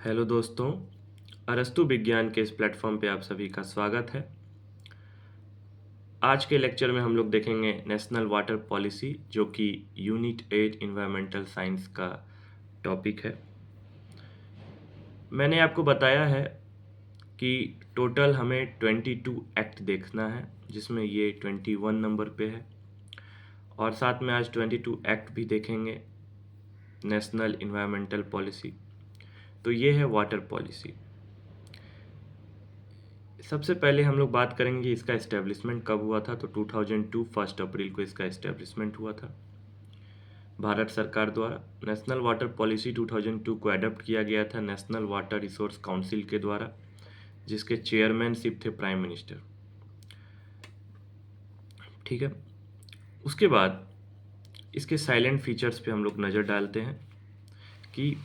Hello दोस्तों, अरस्तु विज्ञान के इस प्लेटफॉर्म पे आप सभी का स्वागत है। आज के लेक्चर में हम लोग देखेंगे नेशनल वाटर पॉलिसी, जो कि यूनिट 8 इन्वायरमेंटल साइंस का टॉपिक है। मैंने आपको बताया है कि टोटल हमें 22 एक्ट देखना है, जिसमें ये 21 नंबर पे है, और साथ में आज 22 एक्ट भी देखेंगे नेशनल इन्वायरमेंटल पॉलिसी। तो ये है वाटर पॉलिसी। सबसे पहले हम लोग बात करेंगे इसका इस्टेब्लिशमेंट कब हुआ था। तो 2002 1 अप्रैल को इसका इस्टेब्लिशमेंट हुआ था भारत सरकार द्वारा। नेशनल वाटर पॉलिसी 2002 को अडॉप्ट किया गया था नेशनल वाटर रिसोर्स काउंसिल के द्वारा, जिसके चेयरमैनशिप थे प्राइम मिनिस्टर। ठीक है, उसके बाद इसके साइलेंट फीचर्स पे हम लोग नज़र डालते हैं कि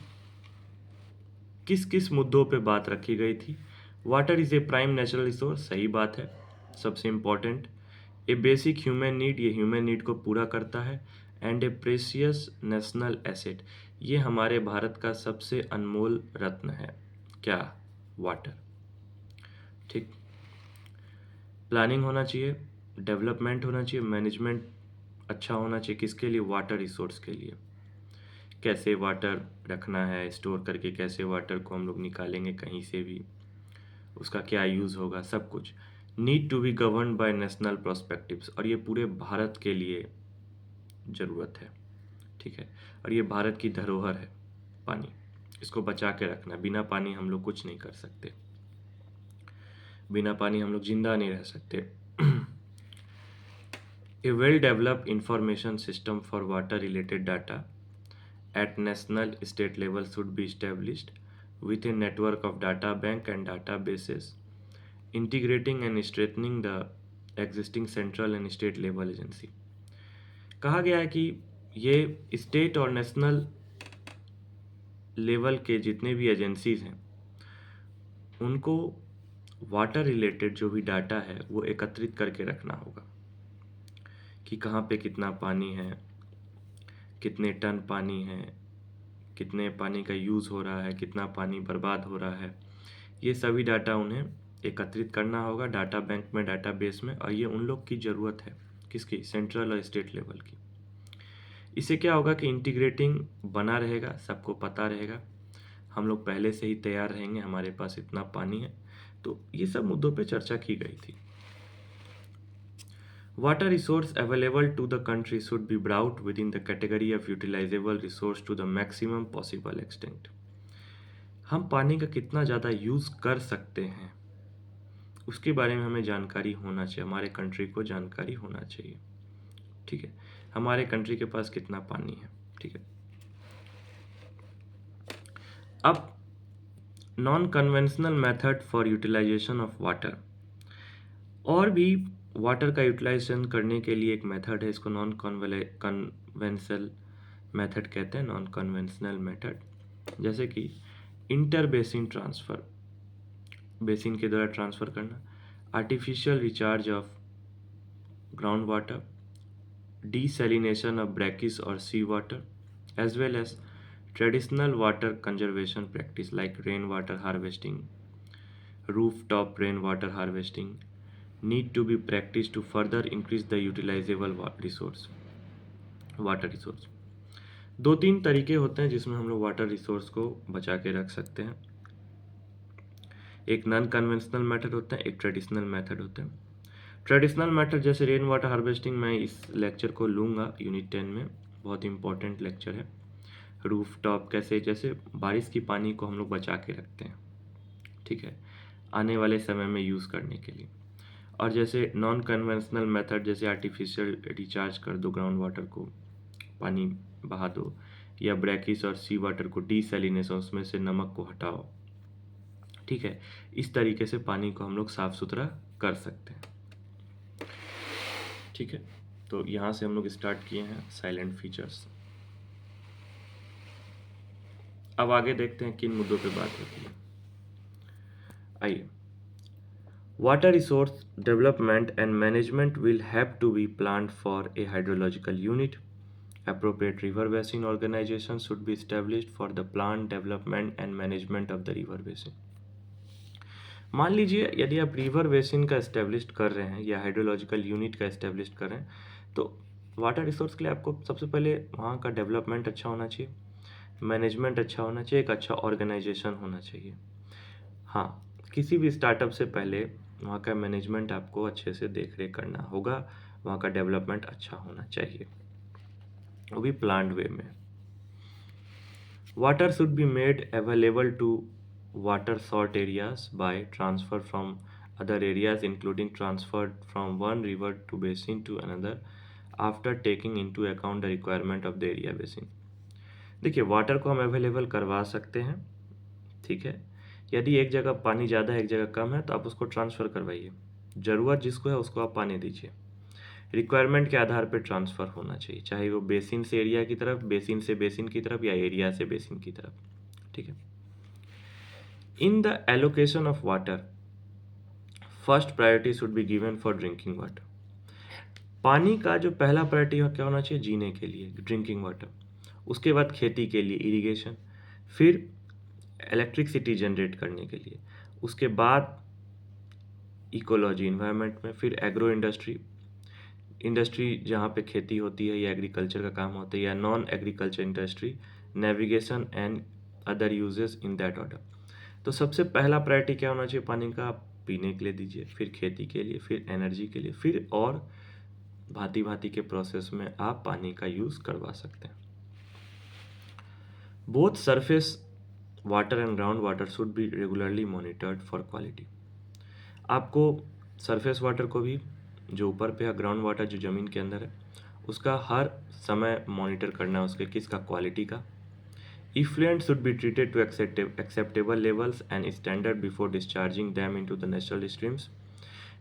किस किस मुद्दों पे बात रखी गई थी। Water is a prime natural resource, सही बात है, सबसे इम्पॉर्टेंट। ए बेसिक ह्यूमन नीड, ये ह्यूमन नीड को पूरा करता है। And A precious national asset, ये हमारे भारत का सबसे अनमोल रत्न है। क्या? वाटर। ठीक। प्लानिंग होना चाहिए, डेवलपमेंट होना चाहिए, मैनेजमेंट अच्छा होना चाहिए। किसके लिए? वाटर रिसोर्स के लिए। कैसे वाटर रखना है, स्टोर करके कैसे वाटर को हम लोग निकालेंगे कहीं से भी, उसका क्या यूज़ होगा, सब कुछ। Need to be govern by national prospectives, और ये पूरे भारत के लिए ज़रूरत है। ठीक है, और ये भारत की धरोहर है पानी, इसको बचा के रखना। बिना पानी हम लोग कुछ नहीं कर सकते, बिना पानी हम लोग जिंदा नहीं रह सकते। A well developed information system for water related data at national state level should be established with a network of data bank and databases integrating and strengthening the existing central and state level agency। कहा गया है कि ये state और national level के जितने भी agencies हैं, उनको वाटर रिलेटेड जो भी डाटा है वो एकत्रित करके रखना होगा कि कहाँ पे कितना पानी है, कितने टन पानी है, कितने पानी का यूज़ हो रहा है, कितना पानी बर्बाद हो रहा है। ये सभी डाटा उन्हें एकत्रित करना होगा डाटा बैंक में, डाटाबेस में, और ये उन लोग की ज़रूरत है। किसकी? सेंट्रल और स्टेट लेवल की। इससे क्या होगा कि इंटीग्रेटिंग बना रहेगा, सबको पता रहेगा, हम लोग पहले से ही तैयार रहेंगे, हमारे पास इतना पानी है। तो ये सब मुद्दों पे चर्चा की गई थी। Water resource available to the country should be brought within the category of utilizable resource to the maximum possible extent। हम पानी का कितना ज़्यादा यूज़ कर सकते हैं उसके बारे में हमें जानकारी होना चाहिए, हमारे कंट्री को जानकारी होना चाहिए। ठीक है, हमारे कंट्री के पास कितना पानी है। ठीक है, अब non conventional method for utilisation of water, और भी वाटर का यूटिलाइजेशन करने के लिए एक मेथड है, इसको नॉन कन्वेंशनल मेथड कहते हैं, नॉन कन्वेंशनल मेथड। जैसे कि इंटर बेसिन ट्रांसफ़र, बेसिन के द्वारा ट्रांसफ़र करना, artificial recharge of ground water, desalination of brackish or sea water, as well as traditional water conservation practice like rainwater harvesting, rooftop rainwater harvesting need to be practiced to further increase the utilizable resource, water resource. दो तीन तरीके होते हैं जिसमें हम लोग water resource को बचा के रख सकते हैं। एक नॉन कन्वेंशनल मेथड होता है, एक ट्रेडिशनल मेथड होते हैं। ट्रेडिशनल मेथड जैसे रेन वाटर हार्वेस्टिंग, मैं इस लेक्चर को लूँगा यूनिट 10 में, बहुत इंपॉर्टेंट लेक्चर है। रूफ टॉप कैसे, जैसे बारिश की पानी को हम लोग बचा के रखते हैं, ठीक है, आने वाले समय में यूज़ करने के लिए। और जैसे नॉन कन्वेंशनल मेथड, जैसे आर्टिफिशियल रिचार्ज कर दो, ग्राउंड वाटर को पानी बहा दो, या ब्रैकिस और सी वाटर को डीसैलिनेशन, उसमें से नमक को हटाओ। ठीक है, इस तरीके से पानी को हम लोग साफ़ सुथरा कर सकते हैं। ठीक है, तो यहाँ से हम लोग स्टार्ट किए हैं साइलेंट फीचर्स। अब आगे देखते हैं किन मुद्दों पे बात होती है। आइए, water resource development and management will have to be planned for a hydrological unit appropriate river basin organization should be established for the plan, development and management of the river basin. मान लीजिए यदि आप river basin का establish कर रहे हैं या hydrological unit का इस्टेब्लिश कर रहे हैं, तो वाटर रिसोर्स के लिए आपको सबसे पहले वहाँ का डेवलपमेंट अच्छा होना चाहिए, मैनेजमेंट अच्छा होना चाहिए, एक अच्छा ऑर्गेनाइजेशन होना चाहिए। हाँ, किसी भी स्टार्टअप से पहले वहाँ का मैनेजमेंट आपको अच्छे से देख रेख करना होगा, वहाँ का डेवलपमेंट अच्छा होना चाहिए, वो भी प्लान्ड वे में। Water should be made available to water short areas by transfer from other areas, including transfer from one river to basin to another after taking into account the requirement of the area basin. देखिए, water को हम available करवा सकते हैं, ठीक है। यदि एक जगह पानी ज़्यादा है, एक जगह कम है, तो आप उसको ट्रांसफ़र करवाइए। ज़रूरत जिसको है उसको आप पानी दीजिए। रिक्वायरमेंट के आधार पर ट्रांसफ़र होना चाहिए, चाहे वो बेसिन से एरिया की तरफ, बेसिन से बेसिन की तरफ या एरिया से बेसिन की तरफ, ठीक है। In the allocation of water, first priority should be given for drinking water. पानी का जो पहला प्रायोरिटी क्या होना चाहिए? जीने के लिए, ड्रिंकिंग वाटर। उसके बाद खेती के लिए इरिगेशन, फिर इलेक्ट्रिसिटी जनरेट करने के लिए, उसके बाद इकोलॉजी इन्वायरमेंट में, फिर एग्रो इंडस्ट्री जहाँ पे खेती होती है या एग्रीकल्चर का काम होता है, या non agriculture industry, navigation and other uses in that order. तो सबसे पहला प्रायोरिटी क्या होना चाहिए पानी का? आप पीने के लिए दीजिए, फिर खेती के लिए, फिर एनर्जी के लिए, फिर और भांति भांति के प्रोसेस में आप पानी का यूज़ करवा सकते हैं। Both surface water and ground water should B regularly monitored for quality. आपको सरफेस वाटर को भी, जो ऊपर पे है, ग्राउंड वाटर जो ज़मीन के अंदर है, उसका हर समय मॉनिटर करना है, उसके किसका, क्वालिटी का। Effluent should be treated to acceptable levels and standard before discharging them into the natural streams.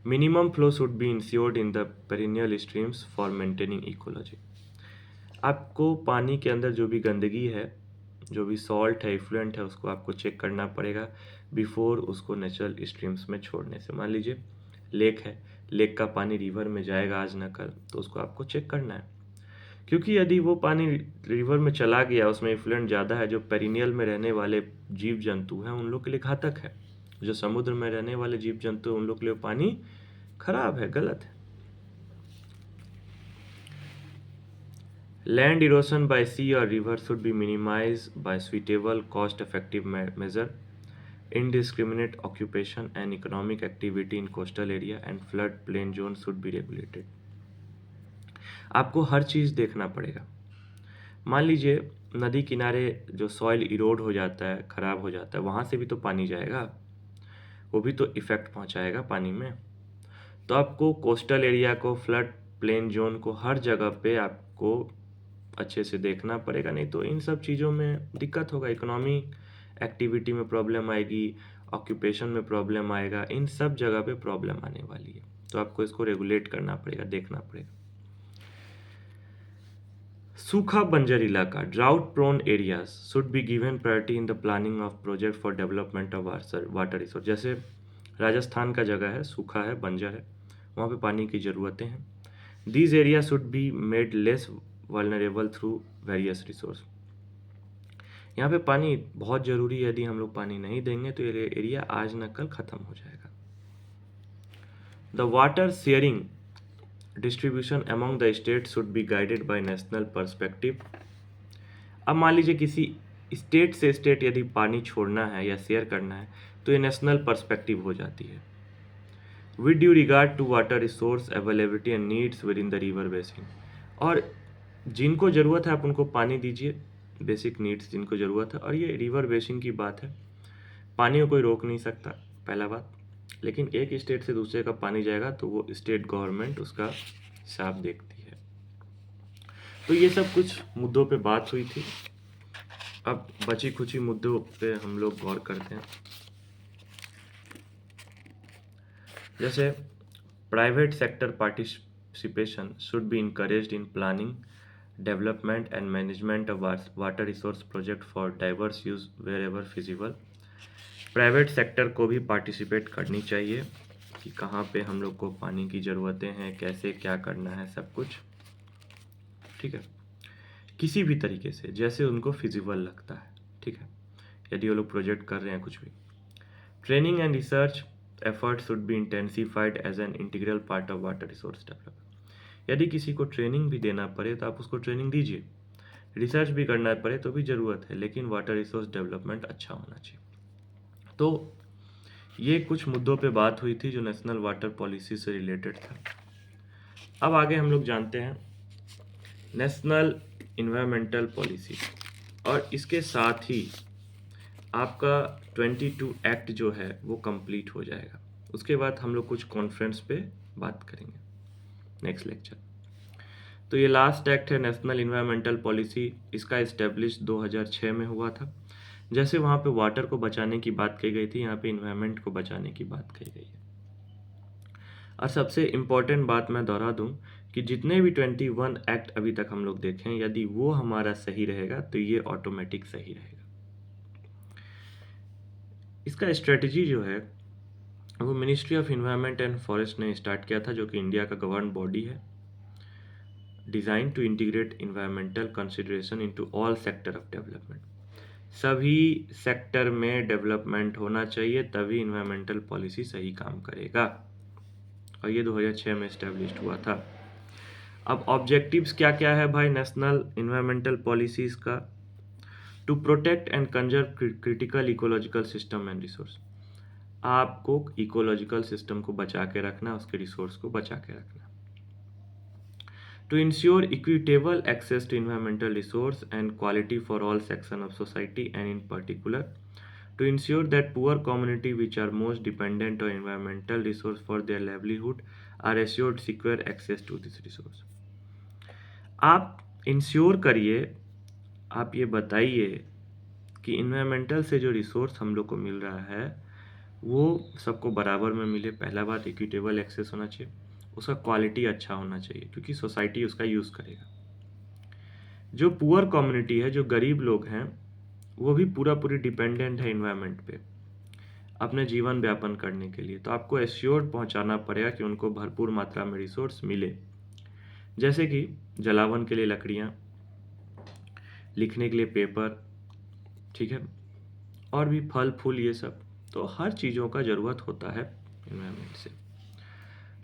Minimum flow should be ensured in the perennial streams for maintaining ecology. आपको पानी के अंदर जो भी गंदगी है, जो भी सॉल्ट है, इफ्लुएंट है, उसको आपको चेक करना पड़ेगा बिफोर उसको नेचुरल स्ट्रीम्स में छोड़ने से। मान लीजिए लेक है, लेक का पानी रिवर में जाएगा आज न कल, तो उसको आपको चेक करना है, क्योंकि यदि वो पानी रिवर में चला गया, उसमें इफ्लुएंट ज़्यादा है, जो पेरिनियल में रहने वाले जीव जंतु हैं उन लोग के लिए घातक है। जो समुद्र में रहने वाले जीव जंतु उन लोग के लिए पानी खराब है, गलत है। लैंड इरोशन बाय सी और river should be minimize by suitable cost effective measure. Indiscriminate occupation and economic activity in coastal area and flood plain zone should be regulated. आपको हर चीज़ देखना पड़ेगा। मान लीजिए नदी किनारे जो सॉइल इरोड हो जाता है, ख़राब हो जाता है, वहाँ से भी तो पानी जाएगा, वो भी तो इफ़ेक्ट पहुँचाएगा पानी में। तो आपको कोस्टल एरिया को, फ्लड प्लेन जोन को, हर जगह पे आपको अच्छे से देखना पड़ेगा, नहीं तो इन सब चीज़ों में दिक्कत होगा। इकोनॉमी एक्टिविटी में प्रॉब्लम आएगी, ऑक्यूपेशन में प्रॉब्लम आएगा, इन सब जगह पे प्रॉब्लम आने वाली है। तो आपको इसको रेगुलेट करना पड़ेगा, देखना पड़ेगा। सूखा बंजर इलाका, drought prone areas should be given priority in the planning of project for development of water resource. जैसे राजस्थान का जगह है, सूखा है, बंजर है, वहाँ पे पानी की ज़रूरतें हैं। These area should be made less vulnerable through various resource. यहाँ पे पानी बहुत ज़रूरी है, यदि हम लोग पानी नहीं देंगे तो ये एरिया आज न कल ख़त्म हो जाएगा। The water sharing distribution among the state should be guided by national perspective. अब मान लीजिए किसी स्टेट से स्टेट यदि पानी छोड़ना है या शेयर करना है, तो ये नेशनल पर्सपेक्टिव हो जाती है। With due regard to water resource availability and needs within the river basin. और जिनको ज़रूरत है आप उनको पानी दीजिए, बेसिक नीड्स जिनको ज़रूरत है। और ये रिवर बेसिन की बात है, पानी को कोई रोक नहीं सकता, पहला बात। लेकिन एक स्टेट से दूसरे का पानी जाएगा तो वो स्टेट गवर्नमेंट उसका हिसाब देखती है। तो ये सब कुछ मुद्दों पे बात हुई थी। अब बची खुची मुद्दों पे हम लोग गौर करते हैं। जैसे private sector participation should be encouraged in planning, development and management of water resource project for diverse use wherever feasible. Private sector को भी पार्टिसिपेट करनी चाहिए कि कहाँ पे हम लोग को पानी की ज़रूरतें हैं, कैसे क्या करना है, सब कुछ, ठीक है। किसी भी तरीके से जैसे उनको फिजिबल लगता है, ठीक है, यदि वो लोग प्रोजेक्ट कर रहे हैं कुछ भी। Training and research effort should be intensified as an integral part of water resource development. यदि किसी को ट्रेनिंग भी देना पड़े तो आप उसको ट्रेनिंग दीजिए, रिसर्च भी करना पड़े तो भी ज़रूरत है, लेकिन वाटर रिसोर्स डेवलपमेंट अच्छा होना चाहिए। तो ये कुछ मुद्दों पे बात हुई थी जो नेशनल वाटर पॉलिसी से रिलेटेड था। अब आगे हम लोग जानते हैं नेशनल इन्वायरमेंटल पॉलिसी, और इसके साथ ही आपका 22 एक्ट जो है वो कंप्लीट हो जाएगा। उसके बाद हम लोग कुछ कॉन्फ्रेंस पे बात करेंगे नेक्स्ट लेक्चर। तो ये लास्ट एक्ट है नेशनल इन्वायरमेंटल पॉलिसी, इसका इस्टेब्लिश 2006 में हुआ था। जैसे वहाँ पे वाटर को बचाने की बात की गई थी, यहाँ पे इन्वायरमेंट को बचाने की बात कही गई है। और सबसे इम्पॉर्टेंट बात मैं दोहरा दूं कि जितने भी 21 एक्ट अभी तक हम लोग देखें, यदि वो हमारा सही रहेगा तो ये ऑटोमेटिक सही रहेगा। इसका स्ट्रेटजी जो है वो ministry of environment and forest ने स्टार्ट किया था, जो कि इंडिया का गवर्न बॉडी है, design to integrate environmental consideration into all sector of development. सभी सेक्टर में डेवलपमेंट होना चाहिए, तभी इन्वायरमेंटल पॉलिसी सही काम करेगा, और ये 2006 में इस्टेब्लिश हुआ था। अब ऑब्जेक्टिव्स क्या क्या है भाई नेशनल इन्वायरमेंटल पॉलिसीज का? To protect and conserve critical ecological system and resource. आपको इकोलॉजिकल सिस्टम को बचा के रखना, उसके रिसोर्स को बचा के रखना। To ensure equitable access to environmental resource and quality for all section of society and in particular to ensure that poor community which are most dependent on environmental resource for their livelihood are assured secure access to this resource. आप ensure करिए, आप ये बताइए कि environmental से जो resource हम लोग को मिल रहा है वो सबको बराबर में मिले। पहला बात, इक्विटेबल एक्सेस होना चाहिए, उसका क्वालिटी अच्छा होना चाहिए क्योंकि सोसाइटी उसका यूज़ करेगा। जो पुअर कम्युनिटी है, जो गरीब लोग हैं, वो भी पूरी डिपेंडेंट है इन्वायरमेंट पे अपने जीवन व्यापन करने के लिए, तो आपको एश्योर्ड पहुंचाना पड़ेगा कि उनको भरपूर मात्रा में रिसोर्स मिले, जैसे कि जलावन के लिए लकड़ियाँ, लिखने के लिए पेपर, ठीक है, और भी फल फूल, ये सब, तो हर चीज़ों का ज़रूरत होता है इन्वायरमेंट से।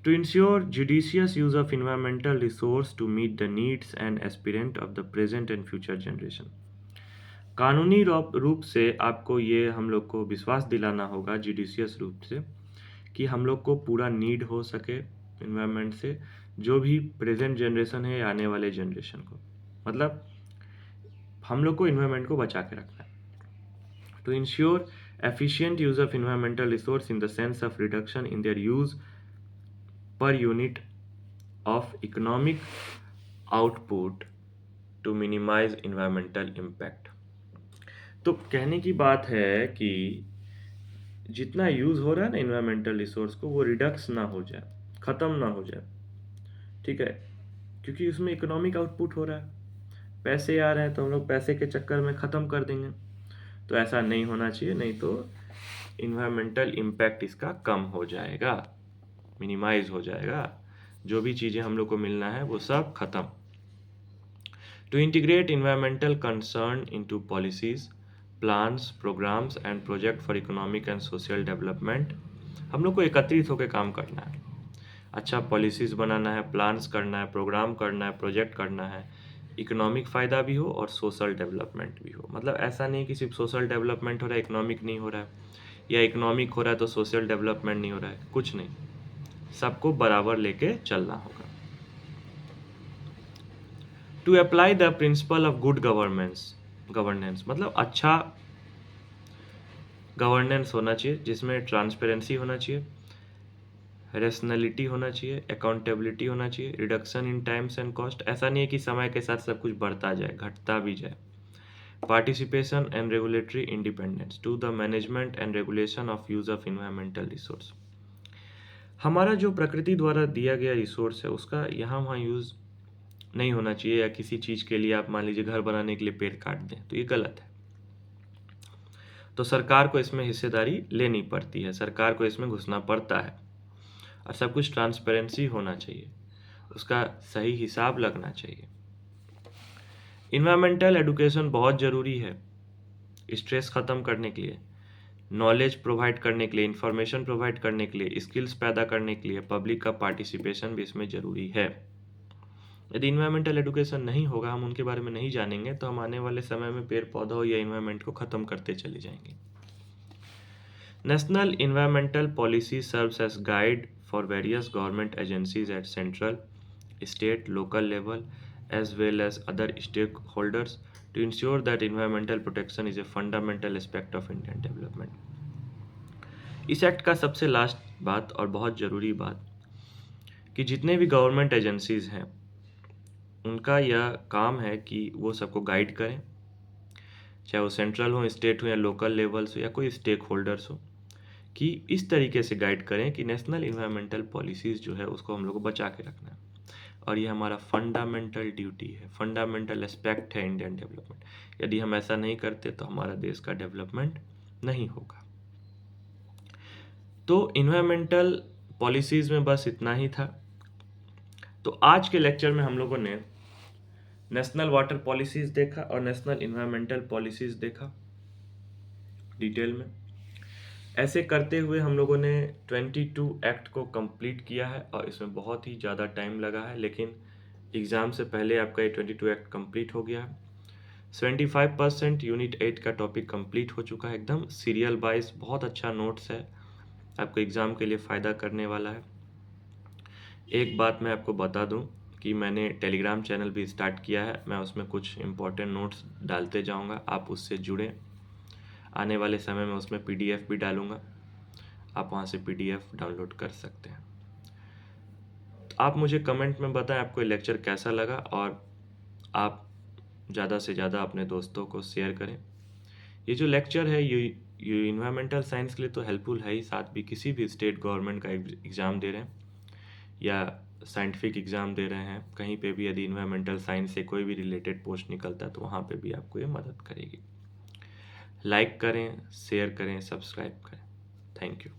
To ensure judicious use of environmental resource to meet the needs and aspirant of the present and future generation. कानूनी रूप से आपको ये हम लोग को विश्वास दिलाना होगा जुडिशियस रूप से कि हम लोग को पूरा नीड हो सके इन्वायरमेंट से, जो भी प्रेजेंट जनरेशन है या आने वाले जनरेशन को, मतलब हम लोग को इन्वायरमेंट को बचा के रखना है। To ensure efficient use of environmental resource in the sense of reduction in their use per unit of economic output to minimize environmental impact। तो कहने की बात है कि जितना यूज़ हो रहा है ना इन्वायरमेंटल रिसोर्स को, वो रिडक्स ना हो जाए, ख़त्म ना हो जाए, ठीक है, क्योंकि उसमें इकोनॉमिक आउटपुट हो रहा है, पैसे आ रहे हैं, तो हम लोग पैसे के चक्कर में ख़त्म कर देंगे। तो ऐसा नहीं होना चाहिए, नहीं तो इन्वायरमेंटल इम्पैक्ट इसका कम हो जाएगा, मिनिमाइज हो जाएगा, जो भी चीज़ें हम लोग को मिलना है वो सब खत्म। To integrate environmental concern into policies, plans, programmes and project for economic and social development. हम लोग को एकत्रित होकर काम करना है, अच्छा पॉलिसीज़ बनाना है, प्लान्स करना है, प्रोग्राम करना है, प्रोजेक्ट करना है, इकोनॉमिक फ़ायदा भी हो और सोशल डेवलपमेंट भी हो। मतलब ऐसा नहीं कि सिर्फ सोशल डेवलपमेंट हो रहा है, इकोनॉमिक नहीं हो रहा है, या इकोनॉमिक हो रहा है तो सोशल डेवलपमेंट नहीं हो रहा है, कुछ नहीं, सबको बराबर लेके चलना होगा। To apply the principle of good governance, मतलब अच्छा गवर्नेंस होना चाहिए, जिसमें ट्रांसपेरेंसी होना चाहिए, रेशनलिटी होना चाहिए, अकाउंटेबिलिटी होना चाहिए, reduction in times and cost. ऐसा नहीं है कि समय के साथ सब कुछ बढ़ता जाए, घटता भी जाए। Participation and regulatory independence to the management and regulation of use of environmental resource. हमारा जो प्रकृति द्वारा दिया गया रिसोर्स है उसका यहाँ वहाँ यूज़ नहीं होना चाहिए, या किसी चीज़ के लिए आप मान लीजिए घर बनाने के लिए पेड़ काट दें तो ये गलत है। तो सरकार को इसमें हिस्सेदारी लेनी पड़ती है, सरकार को इसमें घुसना पड़ता है, और सब कुछ ट्रांसपेरेंसी होना चाहिए, उसका सही हिसाब लगना चाहिए। इन्वायरमेंटल एडुकेशन बहुत ज़रूरी है स्ट्रेस ख़त्म करने के लिए, नॉलेज प्रोवाइड करने के लिए, इंफॉर्मेशन प्रोवाइड करने के लिए, स्किल्स पैदा करने के लिए पब्लिक का पार्टिसिपेशन भी इसमें ज़रूरी है। यदि इन्वायरमेंटल एडुकेशन नहीं होगा, हम उनके बारे में नहीं जानेंगे, तो हम आने वाले समय में पेड़ पौधों या इन्वायरमेंट को ख़त्म करते चले जाएंगे। National environmental policy serves as guide for various government agencies at central, state, local level, as well as other stakeholders to ensure that environmental protection is a fundamental aspect of Indian development। इस act का सबसे last बात और बहुत ज़रूरी बात कि जितने भी गवर्नमेंट एजेंसीज हैं उनका यह काम है कि वो सबको गाइड करें, चाहे वो सेंट्रल हो, स्टेट हो या लोकल लेवल्स हो या कोई स्टेक होल्डर्स हो, कि इस तरीके से गाइड करें कि नेशनल इन्वायरमेंटल पॉलिसीज़ जो है उसको हम लोग को बचा के रखना है। और ये हमारा फंडामेंटल ड्यूटी है, फंडामेंटल एस्पेक्ट है इंडियन डेवलपमेंट। यदि हम ऐसा नहीं करते तो हमारा देश का डेवलपमेंट नहीं होगा। तो इन्वायरमेंटल पॉलिसीज़ में बस इतना ही था। तो आज के लेक्चर में हम लोगों ने नेशनल वाटर पॉलिसीज़ देखा और नेशनल इन्वायरमेंटल पॉलिसीज़ देखा डिटेल में। ऐसे करते हुए हम लोगों ने 22 एक्ट को कंप्लीट किया है और इसमें बहुत ही ज़्यादा टाइम लगा है, लेकिन एग्ज़ाम से पहले आपका ये 22 एक्ट कंप्लीट हो गया है। 75% यूनिट 8 का टॉपिक कंप्लीट हो चुका है, एकदम सीरियल वाइज बहुत अच्छा नोट्स है, आपको एग्ज़ाम के लिए फ़ायदा करने वाला है। एक बात मैं आपको बता दूं कि मैंने टेलीग्राम चैनल भी स्टार्ट किया है, मैं उसमें कुछ इम्पोर्टेंट नोट्स डालते जाऊंगा, आप उससे जुड़ें। आने वाले समय में उसमें PDF भी डालूंगा, आप वहाँ से PDF डाउनलोड कर सकते हैं। तो आप मुझे कमेंट में बताएं आपको ये लेक्चर कैसा लगा, और आप ज़्यादा से ज़्यादा अपने दोस्तों को शेयर करें। ये जो लेक्चर है ये इन्वायरमेंटल साइंस के लिए तो हेल्पफुल है ही, साथ भी किसी भी स्टेट गवर्नमेंट का एग्ज़ाम दे रहे हैं या साइंटिफिक एग्ज़ाम दे रहे हैं, कहीं पे भी यदि इन्वायरमेंटल साइंस से कोई भी रिलेटेड पोस्ट निकलता है तो वहाँ पे भी आपको ये मदद करेगी। लाइक करें, शेयर करें, सब्सक्राइब करें। Thank you.